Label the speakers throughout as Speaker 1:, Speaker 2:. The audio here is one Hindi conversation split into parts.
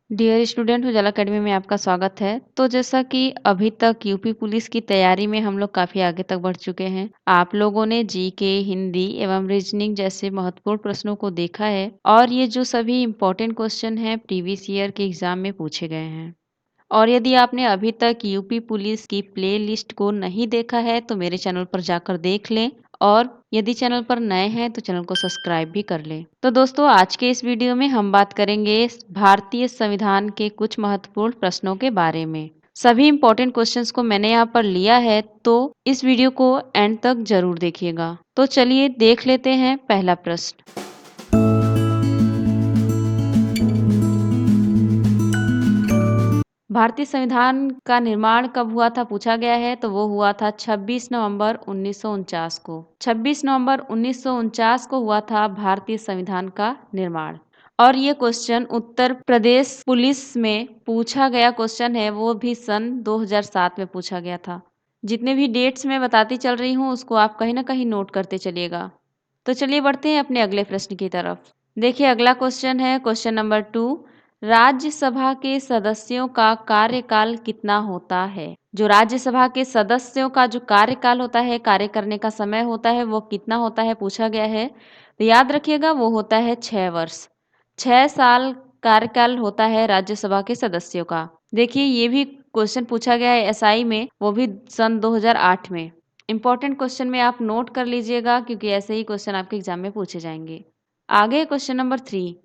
Speaker 1: डियर स्टूडेंट उजाला अकेडमी में आपका स्वागत है। तो जैसा कि अभी तक यूपी पुलिस की तैयारी में हम लोग काफ़ी आगे तक बढ़ चुके हैं। आप लोगों ने जीके, हिंदी एवं रीजनिंग जैसे महत्वपूर्ण प्रश्नों को देखा है और ये जो सभी इम्पोर्टेंट क्वेश्चन हैं प्रीवियस ईयर के एग्जाम में पूछे गए हैं। और यदि आपने अभी तक यूपी पुलिस की प्लेलिस्ट को नहीं देखा है तो मेरे चैनल पर जाकर देख लें और यदि चैनल पर नए हैं तो चैनल को सब्सक्राइब भी कर लें। तो दोस्तों आज के इस वीडियो में हम बात करेंगे भारतीय संविधान के कुछ महत्वपूर्ण प्रश्नों के बारे में। सभी इंपॉर्टेंट क्वेश्चंस को मैंने यहाँ पर लिया है तो इस वीडियो को एंड तक जरूर देखिएगा। तो चलिए देख लेते हैं पहला प्रश्न। भारतीय संविधान का निर्माण कब हुआ था पूछा गया है तो वो हुआ था 26 नवंबर 1949 को। 26 नवंबर 1949 को हुआ था भारतीय संविधान का निर्माण। और ये क्वेश्चन उत्तर प्रदेश पुलिस में पूछा गया क्वेश्चन है, वो भी सन 2007 में पूछा गया था। जितने भी डेट्स मैं बताती चल रही हूँ उसको आप कहीं ना कहीं नोट करते चलिएगा। तो चलिए बढ़ते हैं अपने अगले प्रश्न की तरफ। देखिए अगला क्वेश्चन है क्वेश्चन नंबर 2। राज्यसभा के सदस्यों का कार्यकाल कितना होता है? जो राज्यसभा के सदस्यों का जो कार्यकाल होता है, कार्य करने का समय होता है, वो कितना होता है पूछा गया है। तो याद रखिएगा वो होता है 6 वर्ष। 6 साल कार्यकाल होता है राज्यसभा के सदस्यों का। देखिए ये भी क्वेश्चन पूछा गया है एसआई में, वो भी सन 2008 में। इंपॉर्टेंट क्वेश्चन में आप नोट कर लीजिएगा क्योंकि ऐसे ही क्वेश्चन आपके एग्जाम में पूछे जाएंगे। आगे क्वेश्चन नंबर 3।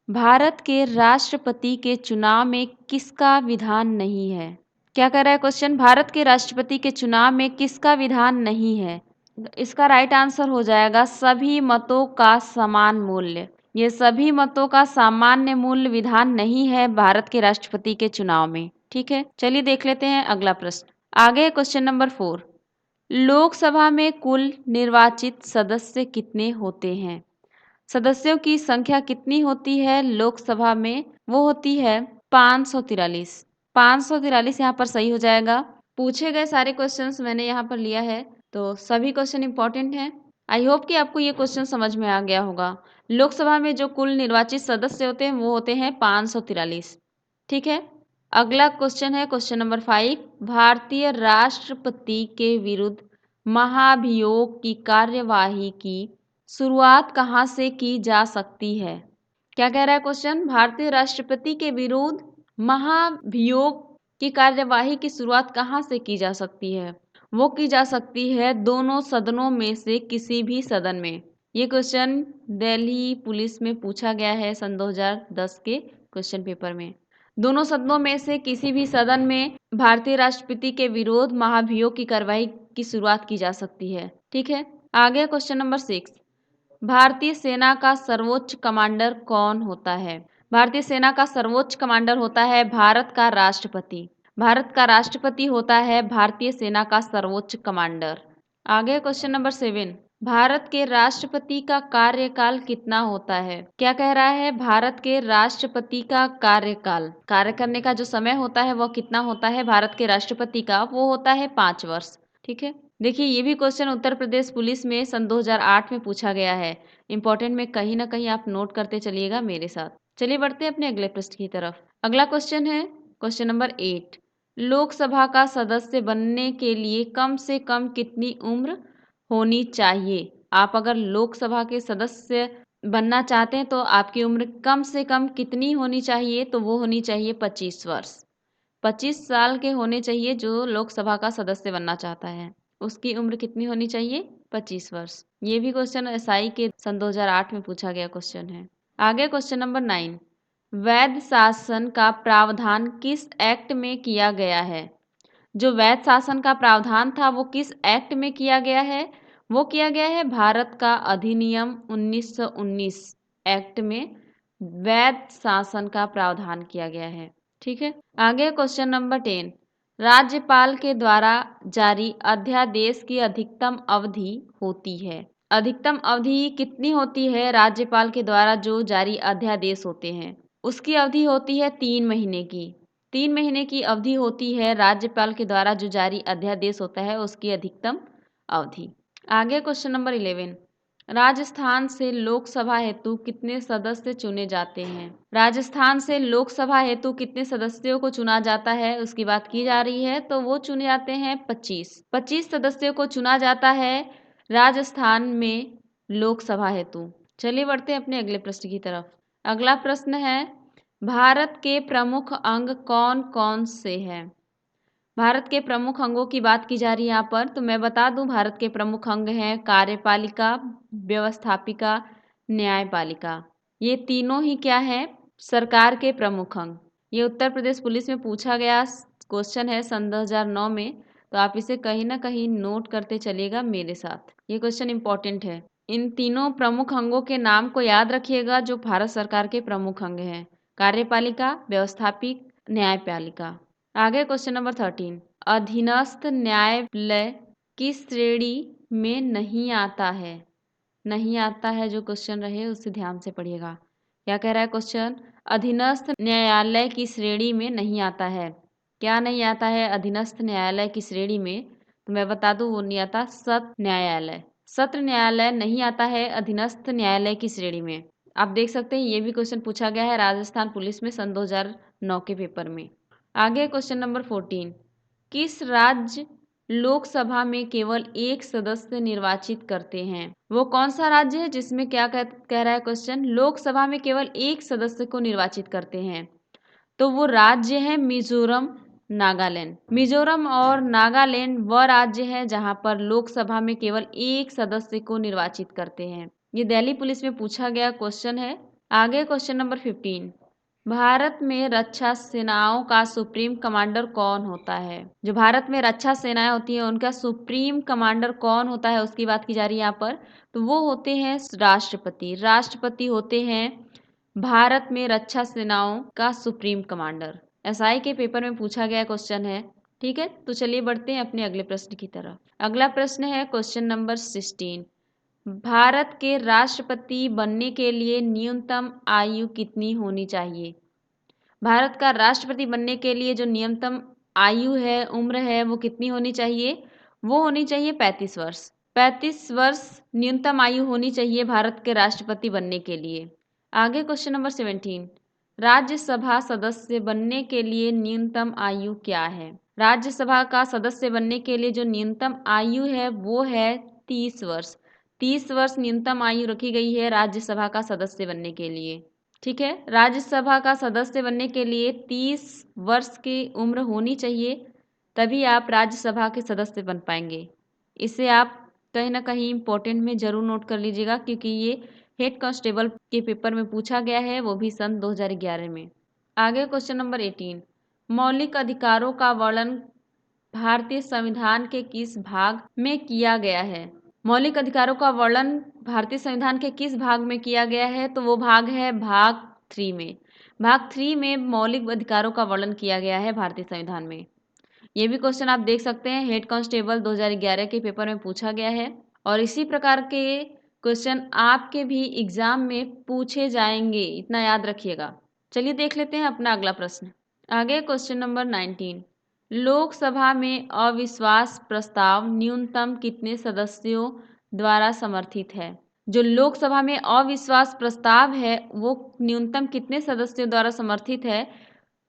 Speaker 1: भारत के राष्ट्रपति के चुनाव में किसका विधान नहीं है? क्या कह रहा है क्वेश्चन? भारत के राष्ट्रपति के चुनाव में किसका विधान नहीं है? इसका राइट आंसर हो जाएगा सभी मतों का समान मूल्य। ये सभी मतों का सामान्य मूल्य विधान नहीं है भारत के राष्ट्रपति के चुनाव में। ठीक है, चलिए देख लेते हैं अगला प्रश्न। आगे क्वेश्चन नंबर 4। लोकसभा में कुल निर्वाचित सदस्य कितने होते हैं? सदस्यों की संख्या कितनी होती है लोकसभा में? वो होती है 543। 543 यहाँ पर सही हो जाएगा। पूछे गए सारे क्वेश्चंस मैंने यहाँ पर लिया है तो सभी क्वेश्चन इंपॉर्टेंट हैं। आई होप कि आपको ये क्वेश्चन समझ में आ गया होगा। लोकसभा में जो कुल निर्वाचित सदस्य होते हैं वो होते हैं 543। ठीक है, अगला क्वेश्चन है क्वेश्चन नंबर 5। भारतीय राष्ट्रपति के विरुद्ध महाभियोग की कार्यवाही की शुरुआत कहाँ से की जा सकती है? क्या कह रहा है क्वेश्चन? भारतीय राष्ट्रपति के विरुद्ध महाभियोग की कार्यवाही की शुरुआत कहाँ से की जा सकती है? वो की जा सकती है दोनों सदनों में से किसी भी सदन में। ये क्वेश्चन दिल्ली पुलिस में पूछा गया है सन 2010 के क्वेश्चन पेपर में। दोनों सदनों में से किसी भी सदन में भारतीय राष्ट्रपति के विरोध महाभियोग की कार्रवाई की शुरुआत की जा सकती है। ठीक है, आगे क्वेश्चन नंबर 6। भारतीय सेना का सर्वोच्च कमांडर कौन होता है? भारतीय सेना का सर्वोच्च कमांडर होता है भारत का राष्ट्रपति। भारत का राष्ट्रपति होता है भारतीय सेना का सर्वोच्च कमांडर। आगे क्वेश्चन नंबर 7। भारत के राष्ट्रपति का कार्यकाल कितना होता है? क्या कह रहा है? भारत के राष्ट्रपति का कार्यकाल, कार्य करने का जो समय होता है वो कितना होता है भारत के राष्ट्रपति का? वो होता है 5 वर्ष। ठीक है, देखिए ये भी क्वेश्चन उत्तर प्रदेश पुलिस में सन 2008 में पूछा गया है। इंपॉर्टेंट में कहीं ना कहीं आप नोट करते चलिएगा मेरे साथ। चलिए बढ़ते हैं अपने अगले प्रश्न की तरफ। अगला क्वेश्चन है क्वेश्चन नंबर 8। लोकसभा का सदस्य बनने के लिए कम से कम कितनी उम्र होनी चाहिए? आप अगर लोकसभा के सदस्य बनना चाहते हैं तो आपकी उम्र कम से कम कितनी होनी चाहिए? तो वो होनी चाहिए 25 वर्ष। 25 साल के होने चाहिए जो लोकसभा का सदस्य बनना चाहता है। उसकी उम्र कितनी होनी चाहिए? 25 वर्ष। ये भी क्वेश्चन एसआई के सन 2008 में पूछा गया क्वेश्चन है। आगे क्वेश्चन नंबर 9। वैध शासन का प्रावधान किस एक्ट में किया गया है? जो वैध शासन का प्रावधान था वो किस एक्ट में किया गया है? वो किया गया है भारत का अधिनियम 1919 एक्ट में वैध शासन का प्रावधान किया गया है। ठीक है, आगे क्वेश्चन नंबर 10। राज्यपाल के द्वारा जारी अध्यादेश की अधिकतम अवधि होती है? अधिकतम अवधि कितनी होती है राज्यपाल के द्वारा जो जारी अध्यादेश होते हैं? उसकी अवधि होती है 3 महीने की। 3 महीने की अवधि होती है राज्यपाल के द्वारा जो जारी अध्यादेश होता है उसकी अधिकतम अवधि। आगे क्वेश्चन नंबर 11। राजस्थान से लोकसभा हेतु कितने सदस्य चुने जाते हैं? राजस्थान से लोकसभा हेतु कितने सदस्यों को चुना जाता है उसकी बात की जा रही है, तो वो चुने जाते हैं 25। 25 सदस्यों को चुना जाता है राजस्थान में लोकसभा हेतु। चलिए बढ़ते हैं अपने अगले प्रश्न की तरफ। अगला प्रश्न है, भारत के प्रमुख अंग कौन कौन से हैं? भारत के प्रमुख अंगों की बात की जा रही है यहाँ पर, तो मैं बता दूं भारत के प्रमुख अंग हैं कार्यपालिका, व्यवस्थापिका, न्यायपालिका। ये तीनों ही क्या है? सरकार के प्रमुख अंग। ये उत्तर प्रदेश पुलिस में पूछा गया क्वेश्चन है सन 2009 में, तो आप इसे कहीं ना कहीं नोट करते चलिएगा मेरे साथ। ये क्वेश्चन इंपॉर्टेंट है। इन तीनों प्रमुख अंगों के नाम को याद रखिएगा जो भारत सरकार के प्रमुख अंग हैं, कार्यपालिका, व्यवस्थापिक, न्यायपालिका। आगे क्वेश्चन नंबर 13, अधीनस्थ न्यायालय किस श्रेणी में नहीं आता है? नहीं आता है जो क्वेश्चन रहे उसे ध्यान से पढ़िएगा। क्या कह रहा है क्वेश्चन? अधीनस्थ न्यायालय की श्रेणी में नहीं आता है। क्या नहीं आता है अधीनस्थ न्यायालय की श्रेणी में? तो मैं बता दूं वो नहीं आता, सत्र न्यायालय। सत्र न्यायालय नहीं आता है अधीनस्थ न्यायालय की श्रेणी में। आप देख सकते हैं ये भी क्वेश्चन पूछा गया है राजस्थान पुलिस में सन 2009 के पेपर में। आगे क्वेश्चन नंबर 14, किस राज्य लोकसभा में केवल एक सदस्य निर्वाचित करते हैं? वो कौन सा राज्य है जिसमें क्या कह रहा है क्वेश्चन, लोकसभा में केवल एक सदस्य को निर्वाचित करते हैं? तो वो राज्य है मिजोरम, नागालैंड। मिजोरम और नागालैंड वह राज्य है जहां पर लोकसभा में केवल एक सदस्य को निर्वाचित करते हैं। ये दिल्ली पुलिस में पूछा गया क्वेश्चन है। आगे क्वेश्चन नंबर 15, भारत में रक्षा सेनाओं का सुप्रीम कमांडर कौन होता है? जो भारत में रक्षा सेनाएं होती हैं उनका सुप्रीम कमांडर कौन होता है उसकी बात की जा रही है यहाँ पर, तो वो होते हैं राष्ट्रपति। राष्ट्रपति होते हैं भारत में रक्षा सेनाओं का सुप्रीम कमांडर। एसआई के पेपर में पूछा गया क्वेश्चन है। ठीक है, तो चलिए बढ़ते हैं अपने अगले प्रश्न की तरफ। अगला प्रश्न है क्वेश्चन नंबर 16, भारत के राष्ट्रपति बनने के लिए न्यूनतम आयु कितनी होनी चाहिए? भारत का राष्ट्रपति बनने के लिए जो न्यूनतम आयु है, उम्र है, वो कितनी होनी चाहिए? वो होनी चाहिए 35 वर्ष। 35 वर्ष न्यूनतम आयु होनी चाहिए भारत के राष्ट्रपति बनने के लिए। आगे क्वेश्चन नंबर 17, राज्यसभा सदस्य बनने के लिए न्यूनतम आयु क्या है? राज्यसभा का सदस्य बनने के लिए जो न्यूनतम आयु है वो है 30 वर्ष। 30 वर्ष न्यूनतम आयु रखी गई है राज्यसभा का सदस्य बनने के लिए। ठीक है, राज्यसभा का सदस्य बनने के लिए 30 वर्ष की उम्र होनी चाहिए, तभी आप राज्यसभा के सदस्य बन पाएंगे। इसे आप कहीं ना कहीं इम्पोर्टेंट में जरूर नोट कर लीजिएगा क्योंकि ये हेड कांस्टेबल के पेपर में पूछा गया है, वो भी सन 2011 में। आगे क्वेश्चन नंबर 18, मौलिक अधिकारों का वर्णन भारतीय संविधान के किस भाग में किया गया है? मौलिक अधिकारों का वर्णन भारतीय संविधान के किस भाग में किया गया है? तो वो भाग है भाग 3 में। भाग 3 में मौलिक अधिकारों का वर्णन किया गया है भारतीय संविधान में। ये भी क्वेश्चन आप देख सकते हैं हेड कांस्टेबल 2011 के पेपर में पूछा गया है और इसी प्रकार के क्वेश्चन आपके भी एग्जाम में पूछे जाएंगे, इतना याद रखिएगा। चलिए देख लेते हैं अपना अगला प्रश्न। आगे क्वेश्चन नंबर 19, लोकसभा में अविश्वास प्रस्ताव न्यूनतम कितने सदस्यों द्वारा समर्थित है? जो लोकसभा में अविश्वास प्रस्ताव है वो न्यूनतम कितने सदस्यों द्वारा समर्थित है?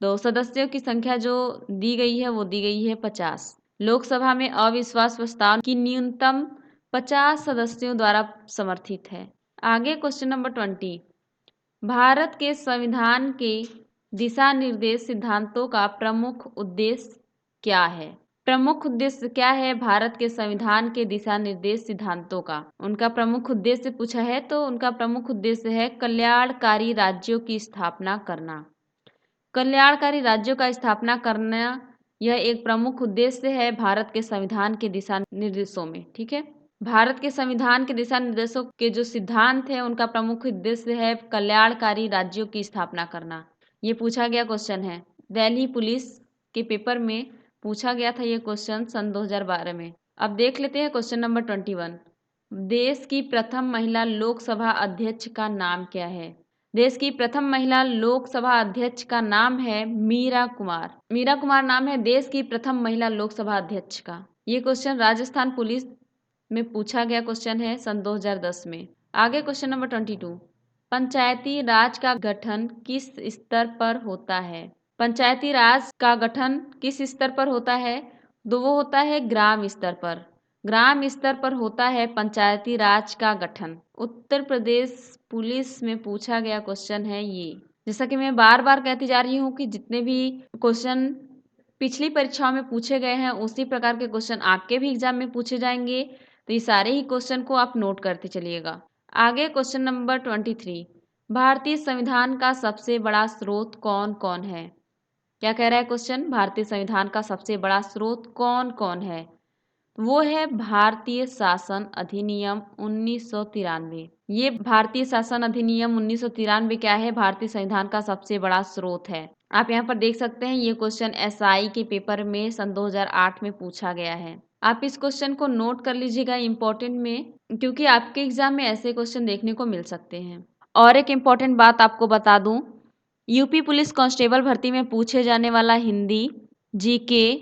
Speaker 1: तो सदस्यों की संख्या जो दी गई है वो दी गई है 50। लोकसभा में अविश्वास प्रस्ताव की न्यूनतम 50 सदस्यों द्वारा समर्थित है। आगे क्वेश्चन नंबर 20, भारत के संविधान के दिशा निर्देश सिद्धांतों का प्रमुख उद्देश्य क्या है? प्रमुख उद्देश्य क्या है भारत के संविधान के दिशा निर्देश सिद्धांतों का? उनका प्रमुख उद्देश्य पूछा है तो उनका प्रमुख उद्देश्य है कल्याणकारी राज्यों की स्थापना करना। कल्याणकारी राज्यों का स्थापना करना यह एक प्रमुख उद्देश्य है भारत के संविधान के दिशा निर्देशों में। ठीक है, भारत के संविधान के दिशा निर्देशों के जो सिद्धांत है उनका प्रमुख उद्देश्य है कल्याणकारी राज्यों की स्थापना करना। ये पूछा गया क्वेश्चन है, दिल्ली पुलिस के पेपर में पूछा गया था ये क्वेश्चन सन 2012 में। अब देख लेते हैं क्वेश्चन नंबर 21, देश की प्रथम महिला लोकसभा अध्यक्ष का नाम क्या है? देश की प्रथम महिला लोकसभा अध्यक्ष का नाम है मीरा कुमार। मीरा कुमार नाम है देश की प्रथम महिला लोकसभा अध्यक्ष का। ये क्वेश्चन राजस्थान पुलिस में पूछा गया क्वेश्चन है सन 2010 में। आगे क्वेश्चन नंबर 22, पंचायती राज का गठन किस स्तर पर होता है? पंचायती राज का गठन किस स्तर पर होता है? तो वो होता है ग्राम स्तर पर। ग्राम स्तर पर होता है पंचायती राज का गठन। उत्तर प्रदेश पुलिस में पूछा गया क्वेश्चन है ये। जैसा कि मैं बार बार कहती जा रही हूँ कि जितने भी क्वेश्चन पिछली परीक्षाओं में पूछे गए हैं उसी प्रकार के क्वेश्चन आपके भी एग्जाम में पूछे जाएंगे, तो ये सारे ही क्वेश्चन को आप नोट करते चलिएगा। आगे क्वेश्चन नंबर 23, भारतीय संविधान का सबसे बड़ा स्रोत कौन कौन है? क्या कह रहा है क्वेश्चन? भारतीय संविधान का सबसे बड़ा स्रोत कौन कौन है? वो है भारतीय शासन अधिनियम 1993। ये भारतीय शासन अधिनियम 1993 क्या है? भारतीय संविधान का सबसे बड़ा स्रोत है। आप यहाँ पर देख सकते हैं ये क्वेश्चन एसआई के पेपर में सन 2008 में पूछा गया है। आप इस क्वेश्चन को नोट कर लीजिएगा इम्पोर्टेंट में, क्योंकि आपके एग्जाम में ऐसे क्वेश्चन देखने को मिल सकते हैं। और एक इम्पोर्टेंट बात आपको बता दूं, यूपी पुलिस कांस्टेबल भर्ती में पूछे जाने वाला हिंदी, जीके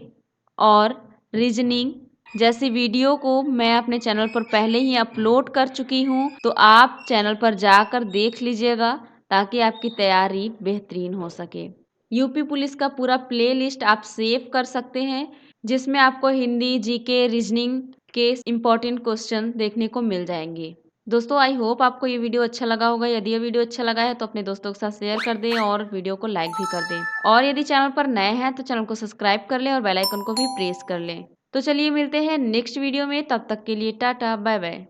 Speaker 1: और रीजनिंग जैसी वीडियो को मैं अपने चैनल पर पहले ही अपलोड कर चुकी हूँ, तो आप चैनल पर जाकर देख लीजिएगा ताकि आपकी तैयारी बेहतरीन हो सके। यूपी पुलिस का पूरा प्लेलिस्ट आप सेव कर सकते हैं, जिसमें आपको हिंदी, जीके, रीजनिंग के इम्पोर्टेंट क्वेश्चन देखने को मिल जाएंगे। दोस्तों आई होप आपको ये वीडियो अच्छा लगा होगा। यदि ये वीडियो अच्छा लगा है तो अपने दोस्तों के साथ शेयर कर दें और वीडियो को लाइक भी कर दें। और यदि चैनल पर नए हैं तो चैनल को सब्सक्राइब कर लें और बेल आइकन को भी प्रेस कर लें। तो चलिए मिलते हैं नेक्स्ट वीडियो में, तब तक के लिए टाटा बाय बाय।